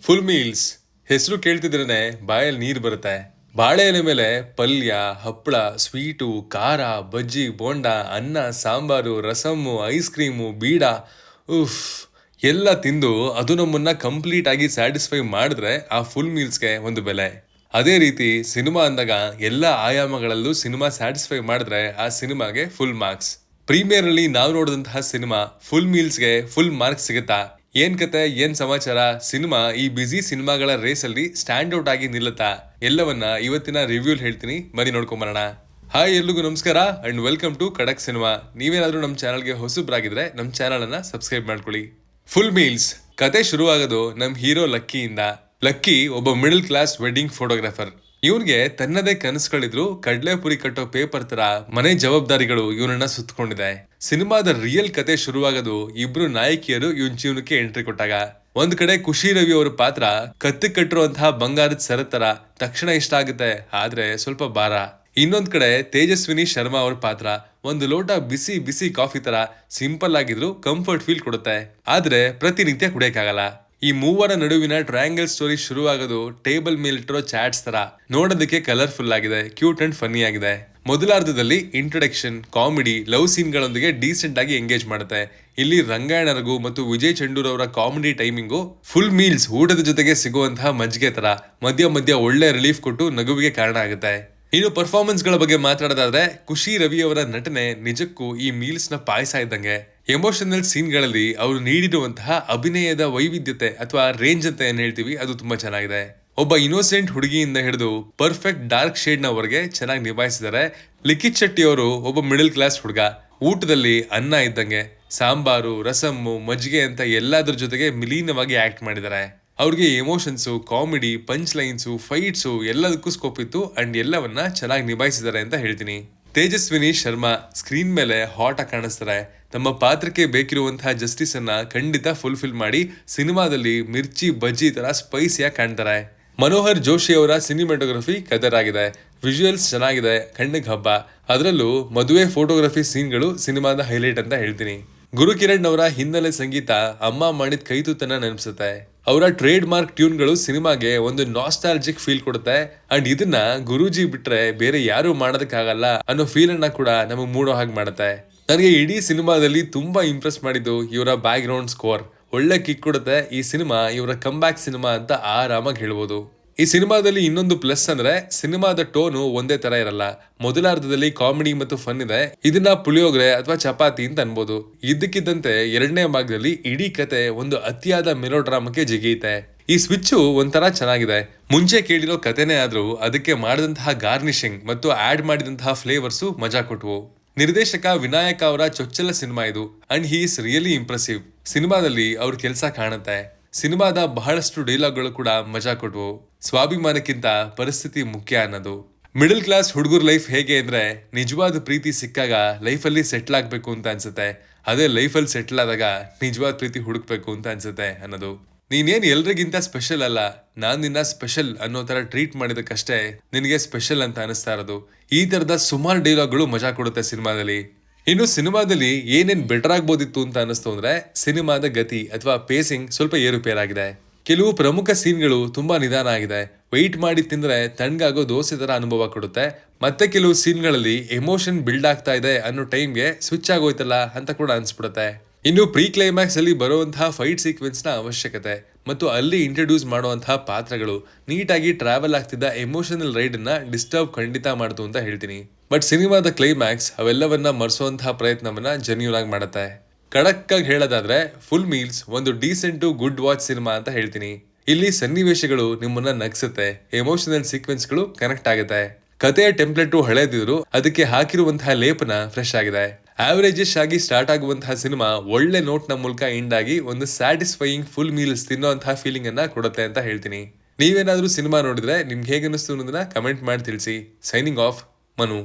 Full meals ಹೆಸರು ಕೇಳ್ತಿದ್ರೇನೆ ಬಾಯಲ್ಲಿ ನೀರು ಬರುತ್ತೆ. ಬಾಳೆ ಎಲೆ ಮೇಲೆ ಪಲ್ಯ, ಹಪ್ಪಳ, ಸ್ವೀಟು, ಖಾರ, ಬಜ್ಜಿ, ಬೋಂಡ, ಅನ್ನ, ಸಾಂಬಾರು, ರಸಮ್ಮು, ಐಸ್ ಕ್ರೀಮು, ಬೀಡ, ಉಫ್, ಎಲ್ಲ ತಿಂದು ಅದು ನಮ್ಮನ್ನ ಕಂಪ್ಲೀಟ್ ಆಗಿ ಸ್ಯಾಟಿಸ್ಫೈ ಮಾಡಿದ್ರೆ ಆ ಫುಲ್ ಮೀಲ್ಸ್ಗೆ ಒಂದು ಬೆಲೆ. ಅದೇ ರೀತಿ ಸಿನಿಮಾ ಅಂದಾಗ ಎಲ್ಲ ಆಯಾಮಗಳಲ್ಲೂ ಸಿನಿಮಾ ಸ್ಯಾಟಿಸ್ಫೈ ಮಾಡಿದ್ರೆ ಆ ಸಿನಿಮಾಗೆ ಫುಲ್ ಮಾರ್ಕ್ಸ್. ಪ್ರೀಮಿಯರ್ ಅಲ್ಲಿ ನಾವು ನೋಡಿದಂತಹ ಸಿನಿಮಾ ಫುಲ್ ಮೀಲ್ಸ್ಗೆ ಫುಲ್ ಮಾರ್ಕ್ಸ್ ಸಿಗುತ್ತಾ? ಏನ್ ಕತೆ, ಏನ್ ಸಮಾಚಾರ? ಸಿನಿಮಾ ಈ ಬಿಸಿ ಸಿನಿಮಾಗಳ ರೇಸ್ ಅಲ್ಲಿ ಸ್ಟ್ಯಾಂಡ್ ಔಟ್ ಆಗಿ ನಿಲ್ಲುತ್ತಾ? ಎಲ್ಲವನ್ನ ಇವತ್ತಿನ ರಿವ್ಯೂಲ್ ಹೇಳ್ತೀನಿ, ಬನ್ನಿ ನೋಡ್ಕೊಂಬರೋಣ. ಹಾಯ್, ಎಲ್ರಿಗೂ ನಮಸ್ಕಾರ ಅಂಡ್ ವೆಲ್ಕಮ್ ಟು ಖಡಕ್ ಸಿನಿಮಾ. ನೀವೇನಾದ್ರೂ ನಮ್ಮ ಚಾನಲ್ಗೆ ಹೊಸಬ್ರಾಗಿದ್ರೆ ನಮ್ಮ ಚಾನಲ್ ಅನ್ನ ಸಬ್ಸ್ಕ್ರೈಬ್ ಮಾಡ್ಕೊಳ್ಳಿ. ಫುಲ್ ಮೀಲ್ಸ್ ಕತೆ ಶುರುವಾಗೋದು ನಮ್ ಹೀರೋ ಲಕ್ಕಿಯಿಂದ. ಲಕ್ಕಿ ಒಬ್ಬ ಮಿಡಲ್ ಕ್ಲಾಸ್ ವೆಡ್ಡಿಂಗ್ ಫೋಟೋಗ್ರಾಫರ್. ಇವನ್ಗೆ ತನ್ನದೇ ಕನಸುಗಳಿದ್ರು ಕಡ್ಲೆಪುರಿ ಕಟ್ಟೋ ಪೇಪರ್ ತರ ಮನೆ ಜವಾಬ್ದಾರಿಗಳು ಇವನನ್ನ ಸುತ್ತಕೊಂಡಿದೆ. ಸಿನಿಮಾದ ರಿಯಲ್ ಕತೆ ಶುರುವಾಗೋದು ಇಬ್ರು ನಾಯಕಿಯರು ಇವನ್ ಜೀವನಕ್ಕೆ ಎಂಟ್ರಿ ಕೊಟ್ಟಾಗ. ಒಂದ್ ಕಡೆ ಖುಷಿ ರವಿ ಅವರ ಪಾತ್ರ ಕತ್ತಿ ಕಟ್ಟಿರುವಂತಹ ಬಂಗಾರದ ಸರ ತರ ತಕ್ಷಣ ಇಷ್ಟ ಆಗುತ್ತೆ, ಆದ್ರೆ ಸ್ವಲ್ಪ ಭಾರ. ಇನ್ನೊಂದ್ ಕಡೆ ತೇಜಸ್ವಿನಿ ಶರ್ಮಾ ಅವ್ರ ಪಾತ್ರ ಒಂದು ಲೋಟ ಬಿಸಿ ಬಿಸಿ ಕಾಫಿ ತರ ಸಿಂಪಲ್ ಆಗಿದ್ರು ಕಂಫರ್ಟ್ ಫೀಲ್ ಕೊಡುತ್ತೆ, ಆದ್ರೆ ಪ್ರತಿನಿತ್ಯ ಕುಡಿಯಕ್ಕಾಗಲ್ಲ. ಈ ಮೂವರ ನಡುವಿನ ಟ್ರಯಾಂಗಲ್ ಸ್ಟೋರಿ ಶುರುವಾಗೋದು ಟೇಬಲ್ ಮೇಲಿಟ್ಟಿರೋ ಚಾಟ್ಸ್ ತರ ನೋಡೋದಕ್ಕೆ ಕಲರ್ಫುಲ್ ಆಗಿದೆ, ಕ್ಯೂಟ್ ಅಂಡ್ ಫನ್ನಿ ಆಗಿದೆ. ಮೊದಲಾರ್ಧದಲ್ಲಿ ಇಂಟ್ರೊಡಕ್ಷನ್, ಕಾಮಿಡಿ, ಲವ್ ಸೀನ್ ಗಳೊಂದಿಗೆ ಡೀಸೆಂಟ್ ಆಗಿ ಎಂಗೇಜ್ ಮಾಡುತ್ತೆ. ಇಲ್ಲಿ ರಂಗಾಯಣ ರಘು ಮತ್ತು ವಿಜಯ್ ಚಂಡೂರ್ ಅವರ ಕಾಮಿಡಿ ಟೈಮಿಂಗು ಫುಲ್ ಮೀಲ್ಸ್ ಊಟದ ಜೊತೆಗೆ ಸಿಗುವಂತಹ ಮಜ್ಜಿಗೆ ತರ ಮಧ್ಯ ಮಧ್ಯ ಒಳ್ಳೆ ರಿಲೀಫ್ ಕೊಟ್ಟು ನಗುವಿಗೆ ಕಾರಣ ಆಗುತ್ತೆ. ಇನ್ನು ಪರ್ಫಾರ್ಮೆನ್ಸ್ ಗಳ ಬಗ್ಗೆ ಮಾತಾಡೋದಾದ್ರೆ ಖುಷಿ ರವಿ ಅವರ ನಟನೆ ನಿಜಕ್ಕೂ ಈ ಮೀಲ್ಸ್ ನ ಪಾಯಸ ಇದ್ದಂಗೆ. ಎಮೋಷನಲ್ ಸೀನ್ ಗಳಲ್ಲಿ ಅವರು ನೀಡಿರುವಂತಹ ಅಭಿನಯದ ವೈವಿಧ್ಯತೆ ಅಥವಾ ರೇಂಜ್ ಅಂತ ಏನ್ ಹೇಳ್ತೀವಿ ಅದು ತುಂಬಾ ಚೆನ್ನಾಗಿದೆ. ಒಬ್ಬ ಇನ್ನೋಸೆಂಟ್ ಹುಡುಗಿಯಿಂದ ಹಿಡಿದು ಪರ್ಫೆಕ್ಟ್ ಡಾರ್ಕ್ ಶೇಡ್ ನವರೆಗೆ ಚೆನ್ನಾಗಿ ನಿಭಾಯಿಸಿದ್ದಾರೆ. ಲಿಖಿತ್ ಶೆಟ್ಟಿ ಅವರು ಒಬ್ಬ ಮಿಡಲ್ ಕ್ಲಾಸ್ ಹುಡುಗ. ಊಟದಲ್ಲಿ ಅನ್ನ ಇದ್ದಂಗೆ ಸಾಂಬಾರು, ರಸಮ್ಮು, ಮಜ್ಜಿಗೆ ಅಂತ ಎಲ್ಲಾದ್ರ ಜೊತೆಗೆ ವಿಲೀನವಾಗಿ ಆಕ್ಟ್ ಮಾಡಿದ್ದಾರೆ. ಅವ್ರಿಗೆ emotions, comedy, punch lines, fights ಎಲ್ಲದಕ್ಕೂ ಸ್ಕೋಪ್ ಇತ್ತು ಅಂಡ್ ಎಲ್ಲವನ್ನ ಚೆನ್ನಾಗಿ ನಿಭಾಯಿಸಿದ್ದಾರೆ ಅಂತ ಹೇಳ್ತೀನಿ. ತೇಜಸ್ವಿನಿ ಶರ್ಮಾ ಸ್ಕ್ರೀನ್ ಮೇಲೆ ಹಾಟ್ ಆಗಿ ಕಾಣಿಸ್ತಾರೆ. ತಮ್ಮ ಪಾತ್ರಕ್ಕೆ ಬೇಕಿರುವಂತಹ ಜಸ್ಟಿಸ್ ಅನ್ನ ಖಂಡಿತ ಫುಲ್ಫಿಲ್ ಮಾಡಿ ಸಿನಿಮಾದಲ್ಲಿ ಮಿರ್ಚಿ ಬಜ್ಜಿ ತರ ಸ್ಪೈಸಿಯಾಗಿ ಕಾಣ್ತಾರೆ. ಮನೋಹರ್ ಜೋಶಿ ಅವರ ಸಿನಿಮಾಟೋಗ್ರಫಿ ಕದರಾಗಿದೆ. ವಿಜುವಲ್ಸ್ ಚೆನ್ನಾಗಿದೆ, ಕಣ್ಣಿಗೆ ಹಬ್ಬ. ಅದರಲ್ಲೂ ಮದುವೆ ಫೋಟೋಗ್ರಫಿ ಸೀನ್ಗಳು ಸಿನಿಮಾದ ಹೈಲೈಟ್ ಅಂತ ಹೇಳ್ತೀನಿ. ಗುರುಕಿರಣ್ ಅವರ ಹಿನ್ನೆಲೆ ಸಂಗೀತ ಅಮ್ಮ ಮಾಡಿದ ಕೈತುತನ ನೆನಪಿಸುತ್ತೆ. ಅವರ ಟ್ರೇಡ್ ಮಾರ್ಕ್ ಟ್ಯೂನ್ಗಳು ಸಿನಿಮಾಗೆ ಒಂದು ನಾಸ್ಟಾಲಜಿಕ್ ಫೀಲ್ ಕೊಡುತ್ತೆ ಅಂಡ್ ಇದನ್ನ ಗುರೂಜಿ ಬಿಟ್ರೆ ಬೇರೆ ಯಾರು ಮಾಡೋದಕ್ಕಾಗಲ್ಲ ಅನ್ನೋ ಫೀಲ್ ಅನ್ನ ಕೂಡ ನಮಗೆ ಮೂಡೋ ಹಾಗೆ ಮಾಡುತ್ತೆ. ನನಗೆ ಇಡೀ ಸಿನಿಮಾದಲ್ಲಿ ತುಂಬಾ ಇಂಪ್ರೆಸ್ ಮಾಡಿದ್ದು ಇವರ ಬ್ಯಾಕ್ ಗ್ರೌಂಡ್ ಸ್ಕೋರ್. ಒಳ್ಳೆ ಕಿಕ್ ಕೊಡುತ್ತೆ. ಈ ಸಿನಿಮಾ ಇವರ ಕಮ್ ಬ್ಯಾಕ್ ಸಿನಿಮಾ ಅಂತ ಆರಾಮಾಗಿ ಹೇಳ್ಬೋದು. ಈ ಸಿನಿಮಾದಲ್ಲಿ ಇನ್ನೊಂದು ಪ್ಲಸ್ ಅಂದ್ರೆ ಸಿನಿಮಾದ ಟೋನು ಒಂದೇ ತರ ಇರಲ್ಲ. ಮೊದಲಾರ್ಧದಲ್ಲಿ ಕಾಮಿಡಿ ಮತ್ತು ಫನ್ ಇದೆ, ಇದನ್ನ ಪುಳಿಯೋಗರೆ ಅಥವಾ ಚಪಾತಿ ಅಂತ ಅನ್ಬೋದು. ಇದ್ದಕ್ಕಿದ್ದಂತೆ ಎರಡನೇ ಭಾಗದಲ್ಲಿ ಇಡೀ ಕತೆ ಒಂದು ಅತಿಯಾದ ಮೆಲೋಡ್ರಾಮಕ್ಕೆ ಜಿಗಿಯುತ್ತೆ. ಈ ಸ್ವಿಚ್ಚು ಒಂಥರ ಚೆನ್ನಾಗಿದೆ. ಮುಂಚೆ ಕೇಳಿರೋ ಕತೆನೇ ಆದ್ರೂ ಅದಕ್ಕೆ ಮಾಡಿದಂತಹ ಗಾರ್ನಿಶಿಂಗ್ ಮತ್ತು ಆಡ್ ಮಾಡಿದಂತಹ ಫ್ಲೇವರ್ಸು ಮಜಾ ಕೊಟ್ವು. ನಿರ್ದೇಶಕ ವಿನಾಯಕ ಅವರ ಚೊಚ್ಚಲ ಸಿನಿಮಾ ಇದು and he is really impressive. ಸಿನಿಮಾದಲ್ಲಿ ಅವ್ರ ಕೆಲಸ ಕಾಣುತ್ತೆ. ಸಿನಿಮಾದ ಬಹಳಷ್ಟು ಡೈಲಾಗ್ಗಳು ಕೂಡ ಮಜಾ ಕೊಟ್ವು. ಸ್ವಾಭಿಮಾನಕ್ಕಿಂತ ಪರಿಸ್ಥಿತಿ ಮುಖ್ಯ ಅನ್ನೋದು. ಮಿಡಲ್ ಕ್ಲಾಸ್ ಹುಡುಗರ ಲೈಫ್ ಹೇಗೆ ಅಂದ್ರೆ ನಿಜವಾದ ಪ್ರೀತಿ ಸಿಕ್ಕಾಗ ಲೈಫಲ್ಲಿ ಸೆಟ್ಲ್ ಆಗ್ಬೇಕು ಅಂತ ಅನ್ಸುತ್ತೆ, ಅದೇ ಲೈಫಲ್ಲಿ ಸೆಟ್ಲ್ ಆದಾಗ ನಿಜವಾದ ಪ್ರೀತಿ ಹುಡುಕ್ಬೇಕು ಅಂತ ಅನ್ಸುತ್ತೆ ಅನ್ನೋದು. ನೀನೇನ್ ಎಲ್ರಿಗಿಂತ ಸ್ಪೆಷಲ್ ಅಲ್ಲ, ನಾನ್ ನಿನ್ನ ಸ್ಪೆಷಲ್ ಅನ್ನೋ ತರ ಟ್ರೀಟ್ ಮಾಡಿದಕ್ಕಷ್ಟೇ ನಿನಗೆ ಸ್ಪೆಷಲ್ ಅಂತ ಅನಿಸ್ತಾ ಇರೋದು. ಈ ತರದ ಸುಮಾರು ಡೈಲಾಗ್ಗಳು ಮಜಾ ಕೊಡುತ್ತೆ ಸಿನಿಮಾದಲ್ಲಿ. ಇನ್ನು ಸಿನಿಮಾದಲ್ಲಿ ಏನೇನ್ ಬೆಟರ್ ಆಗ್ಬೋದಿತ್ತು ಅಂತ ಅನಿಸ್ತು ಅಂದ್ರೆ ಸಿನಿಮಾದ ಗತಿ ಅಥವಾ ಪೇಸಿಂಗ್ ಸ್ವಲ್ಪ ಏರುಪೇರಾಗಿದೆ. ಕೆಲವು ಪ್ರಮುಖ ಸೀನ್ಗಳು ತುಂಬಾ ನಿಧಾನ ಆಗಿದೆ. ವೆಯ್ಟ್ ಮಾಡಿ ತಿಂದ್ರೆ ತಣ್ಣಗಾಗೋ ದೋಸೆ ತರ ಅನುಭವ ಕೊಡುತ್ತೆ. ಮತ್ತೆ ಕೆಲವು ಸೀನ್ಗಳಲ್ಲಿ ಎಮೋಷನ್ ಬಿಲ್ಡ್ ಆಗ್ತಾ ಇದೆ ಅನ್ನೋ ಟೈಮ್ಗೆ ಸ್ವಿಚ್ ಆಗೋಯ್ತಲ್ಲ ಅಂತ ಕೂಡ ಅನ್ಸ್ಬಿಡುತ್ತೆ. ಇನ್ನು ಪ್ರೀ ಕ್ಲೈಮ್ಯಾಕ್ಸ್ ಅಲ್ಲಿ ಬರುವಂತಹ ಫೈಟ್ ಸೀಕ್ವೆನ್ಸ್ ನ ಅವಶ್ಯಕತೆ ಮತ್ತು ಅಲ್ಲಿ ಇಂಟ್ರೊಡ್ಯೂಸ್ ಮಾಡುವಂತಹ ಪಾತ್ರಗಳು ನೀಟಾಗಿ ಟ್ರಾವೆಲ್ ಆಗ್ತಿದ್ದ ಎಮೋಷನಲ್ ರೈಡ್ ಅನ್ನ ಡಿಸ್ಟರ್ಬ್ ಖಂಡಿತ ಮಾಡ್ತು ಅಂತ ಹೇಳ್ತೀನಿ. ಬಟ್ ಸಿನಿಮಾದ ಕ್ಲೈಮ್ಯಾಕ್ಸ್ ಅವೆಲ್ಲವನ್ನ ಮರೆಸುವಂತಹ ಪ್ರಯತ್ನವನ್ನ ಜೆನ್ಯೂನ್ ಆಗಿ ಮಾಡುತ್ತೆ. ಖಡಕ್ ಆಗಿ ಹೇಳೋದಾದ್ರೆ ಫುಲ್ ಮೀಲ್ಸ್ ಒಂದು ಡೀಸೆಂಟ್ ಗುಡ್ ವಾಚ್ ಸಿನಿಮಾ ಅಂತ ಹೇಳ್ತೀನಿ. ಇಲ್ಲಿ ಸನ್ನಿವೇಶಗಳು ನಿಮ್ಮನ್ನ ನಗ್ಸುತ್ತೆ, ಎಮೋಷನಲ್ ಸೀಕ್ವೆನ್ಸ್ಗಳು ಕನೆಕ್ಟ್ ಆಗುತ್ತೆ. ಕಥೆಯ ಟೆಂಪ್ಲೆಟ್ ಹಳೆದಿದ್ರು ಅದಕ್ಕೆ ಹಾಕಿರುವಂತಹ ಲೇಪನ ಫ್ರೆಶ್ ಆಗಿದೆ. ಆವರೇಜಸ್ ಆಗಿ ಸ್ಟಾರ್ಟ್ ಆಗುವಂತಹ ಸಿನಿಮಾ ಒಳ್ಳೆ ನೋಟ್ ನ ಮೂಲಕ ಎಂಡ್ ಆಗಿ ಒಂದು ಸ್ಯಾಟಿಸ್ಫೈಯಿಂಗ್ ಫುಲ್ ಮೀಲ್ಸ್ ತಿನ್ನೋಂತಹ ಫೀಲಿಂಗ್ ಅನ್ನ ಕೊಡುತ್ತೆ ಅಂತ ಹೇಳ್ತೀನಿ. ನೀವೇನಾದ್ರೂ ಸಿನಿಮಾ ನೋಡಿದ್ರೆ ನಿಮ್ಗೆ ಹೇಗೆ ಅನಿಸ್ತು ಅನ್ನೋದನ್ನ ಕಮೆಂಟ್ ಮಾಡಿ ತಿಳಿಸಿ. Signing off, Manu.